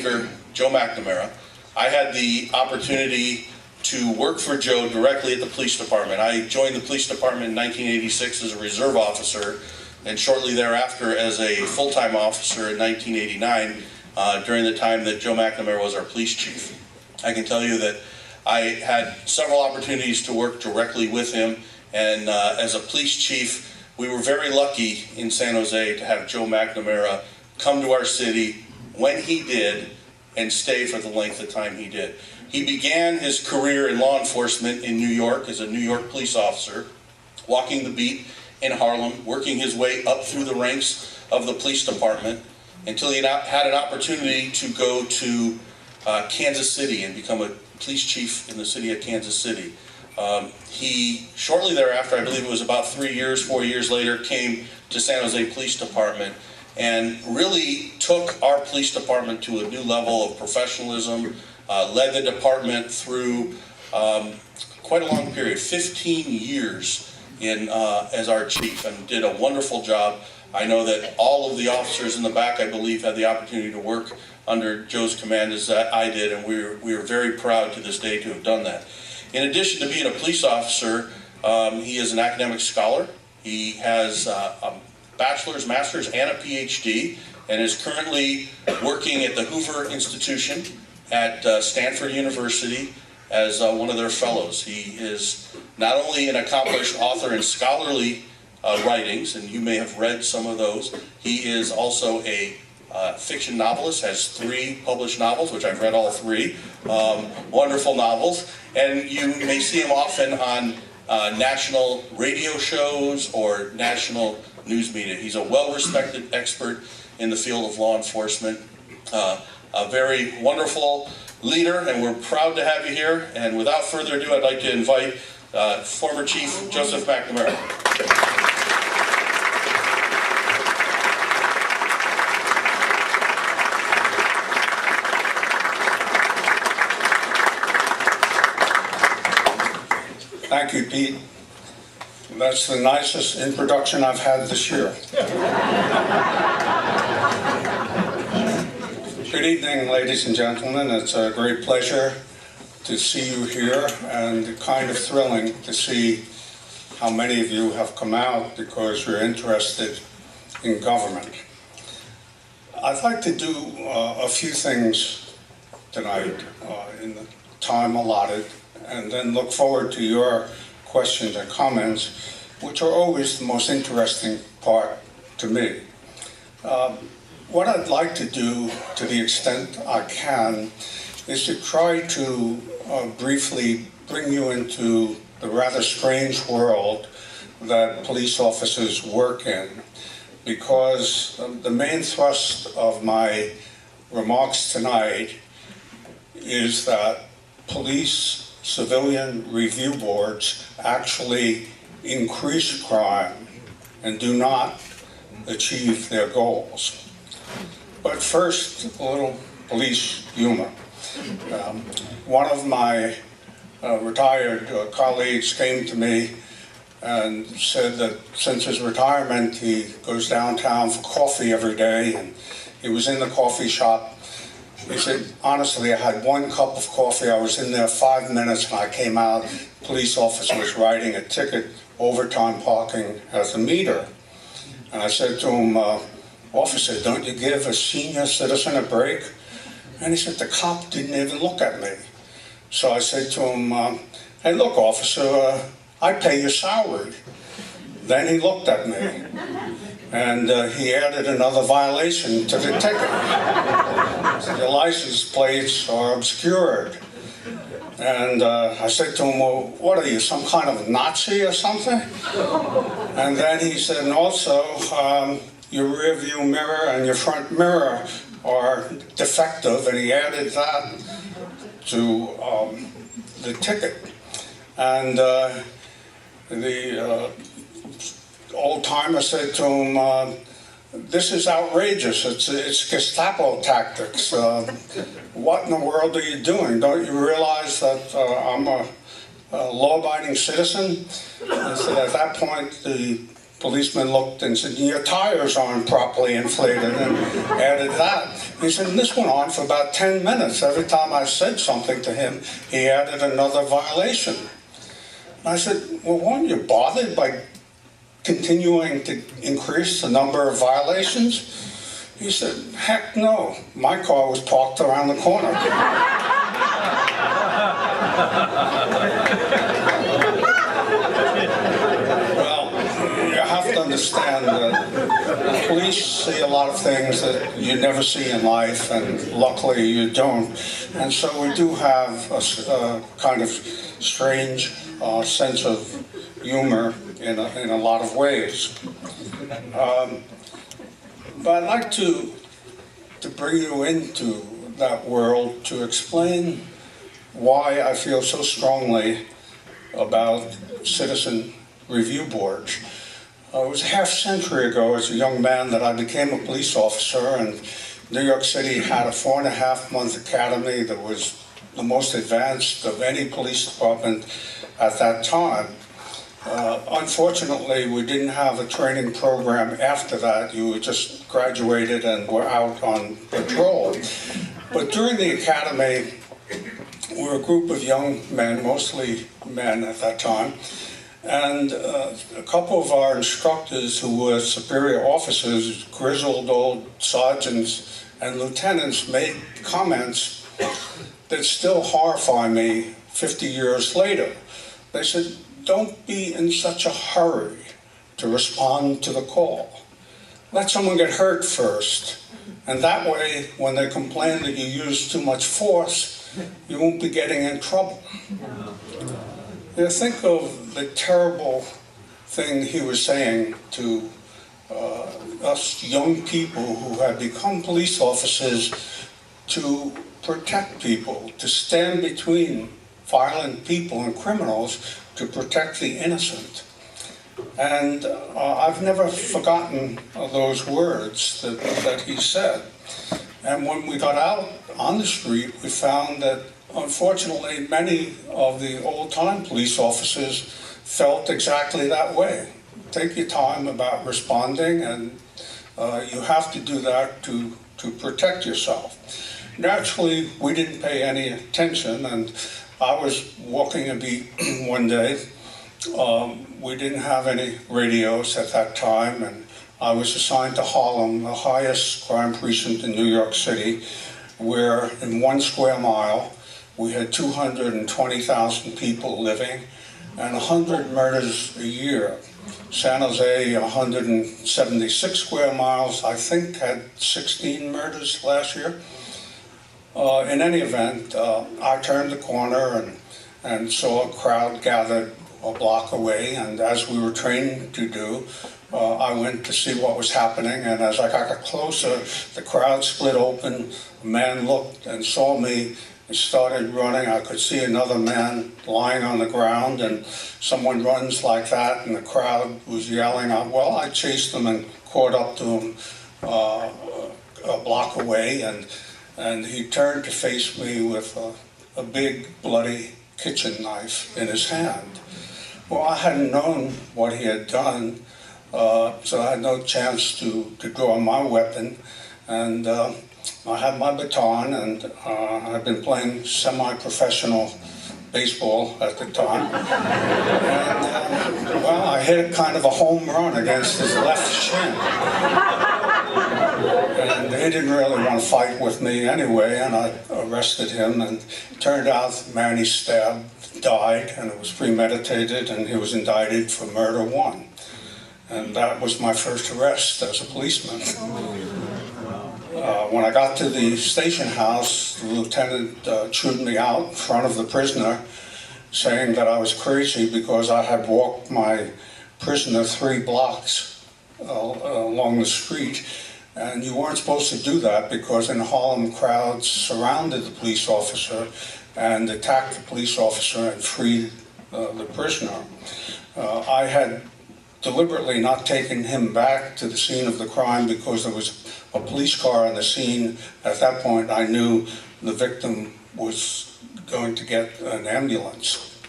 Joe McNamara. I had the opportunity to work for Joe directly at the police department. I joined the police department in 1986 as a reserve officer, and shortly thereafter as a full-time officer in 1989 during the time that Joe McNamara was our police chief. I can tell you that I had several opportunities to work directly with him, and as a police chief, we were very lucky in San Jose to have Joe McNamara come to our city when he did and stay for the length of time he did. He began his career in law enforcement in New York as a New York police officer, walking the beat in Harlem, working his way up through the ranks of the police department until he had an opportunity to go to Kansas City and become a police chief in the city of Kansas City. He, shortly thereafter, I believe it was about 4 years later, came to San Jose Police Department and really took our police department to a new level of professionalism, led the department through quite a long period, 15 years as our chief, and did a wonderful job. I know that all of the officers in the back, I believe, had the opportunity to work under Joe's command as I did, and we are very proud to this day to have done that. In addition to being a police officer, he is an academic scholar. He has a bachelor's, master's, and a PhD, and is currently working at the Hoover Institution at Stanford University as one of their fellows. He is not only an accomplished author in scholarly writings, and you may have read some of those, he is also a fiction novelist, has 3 published novels, which I've read all 3, wonderful novels, and you may see him often on national radio shows or national news media. He's a well-respected expert in the field of law enforcement, a very wonderful leader, and we're proud to have you here. And without further ado, I'd like to invite former Chief Joseph McNamara. Thank you, Pete. That's the nicest introduction I've had this year. Good evening, ladies and gentlemen. It's a great pleasure to see you here, and kind of thrilling to see how many of you have come out because you're interested in government. I'd like to do a few things tonight in the time allotted, and then look forward to your questions and comments, which are always the most interesting part to me. What I'd like to do, to the extent I can, is to try to briefly bring you into the rather strange world that police officers work in, because the main thrust of my remarks tonight is that police civilian review boards actually increase crime and do not achieve their goals. But first, a little police humor. One of my retired colleagues came to me and said that since his retirement, he goes downtown for coffee every day, and he was in the coffee shop. He said, honestly, I had 1 cup of coffee, I was in there 5 minutes, and I came out, the police officer was writing a ticket, overtime parking as a meter. And I said to him, officer, don't you give a senior citizen a break? And he said, the cop didn't even look at me. So I said to him, hey, look, officer, I pay your salary. Then he looked at me, and he added another violation to the ticket. Your license plates are obscured. And I said to him, well, what are you, some kind of Nazi or something? And then he said, and also, your rear view mirror and your front mirror are defective, and he added that to the ticket. And the old-timer said to him, this is outrageous, it's Gestapo tactics. What in the world are you doing? Don't you realize that I'm a law-abiding citizen? And so at that point, the policeman looked and said, "Your tires aren't properly inflated," and added that. He said, and this went on for about 10 minutes. Every time I said something to him, he added another violation. And I said, well, weren't you bothered by continuing to increase the number of violations? He said, heck no, my car was parked around the corner. Understand that police see a lot of things that you never see in life, and luckily you don't. And so we do have a kind of strange sense of humor in a lot of ways. But I'd like to bring you into that world to explain why I feel so strongly about citizen review boards. It was a half-century ago, as a young man, that I became a police officer, and New York City had a 4.5-month academy that was the most advanced of any police department at that time. Unfortunately, we didn't have a training program after that. You just graduated and were out on patrol. But during the academy, we were a group of young men, mostly men at that time, and a couple of our instructors who were superior officers, grizzled old sergeants and lieutenants, made comments that still horrify me 50 years later. They said, don't be in such a hurry to respond to the call. Let someone get hurt first. And that way, when they complain that you use too much force, you won't be getting in trouble. You think of the terrible thing he was saying to us young people who had become police officers to protect people, to stand between violent people and criminals, to protect the innocent. And I've never forgotten those words that he said. And when we got out on the street, we found that unfortunately many of the old-time police officers felt exactly that way. Take your time about responding, and you have to do that to protect yourself. Naturally, we didn't pay any attention, and I was walking a beat one day. We didn't have any radios at that time, and I was assigned to Harlem, the highest crime precinct in New York City, where in 1 square mile we had 220,000 people living and 100 murders a year. San Jose, 176 square miles, I think had 16 murders last year. In any event, I turned the corner and saw a crowd gathered a block away, and as we were trained to do, I went to see what was happening, and as I got closer, the crowd split open. A man looked and saw me and started running. I could see another man lying on the ground, and someone runs like that, and the crowd was yelling out. Well, I chased him and caught up to him a block away, and he turned to face me with a big bloody kitchen knife in his hand. Well, I hadn't known what he had done, so I had no chance to draw my weapon, and I had my baton, and I'd been playing semi-professional baseball at the time. And, well, I hit kind of a home run against his left shin. And he didn't really want to fight with me anyway, and I arrested him, and it turned out the man he stabbed died, and it was premeditated, and he was indicted for murder 1. And that was my first arrest as a policeman. When I got to the station house, the lieutenant chewed me out in front of the prisoner, saying that I was crazy because I had walked my prisoner 3 blocks along the street, and you weren't supposed to do that because in Harlem, crowds surrounded the police officer and attacked the police officer and freed the prisoner. I had deliberately not taken him back to the scene of the crime because there was a police car on the scene. At that point, I knew the victim was going to get an ambulance.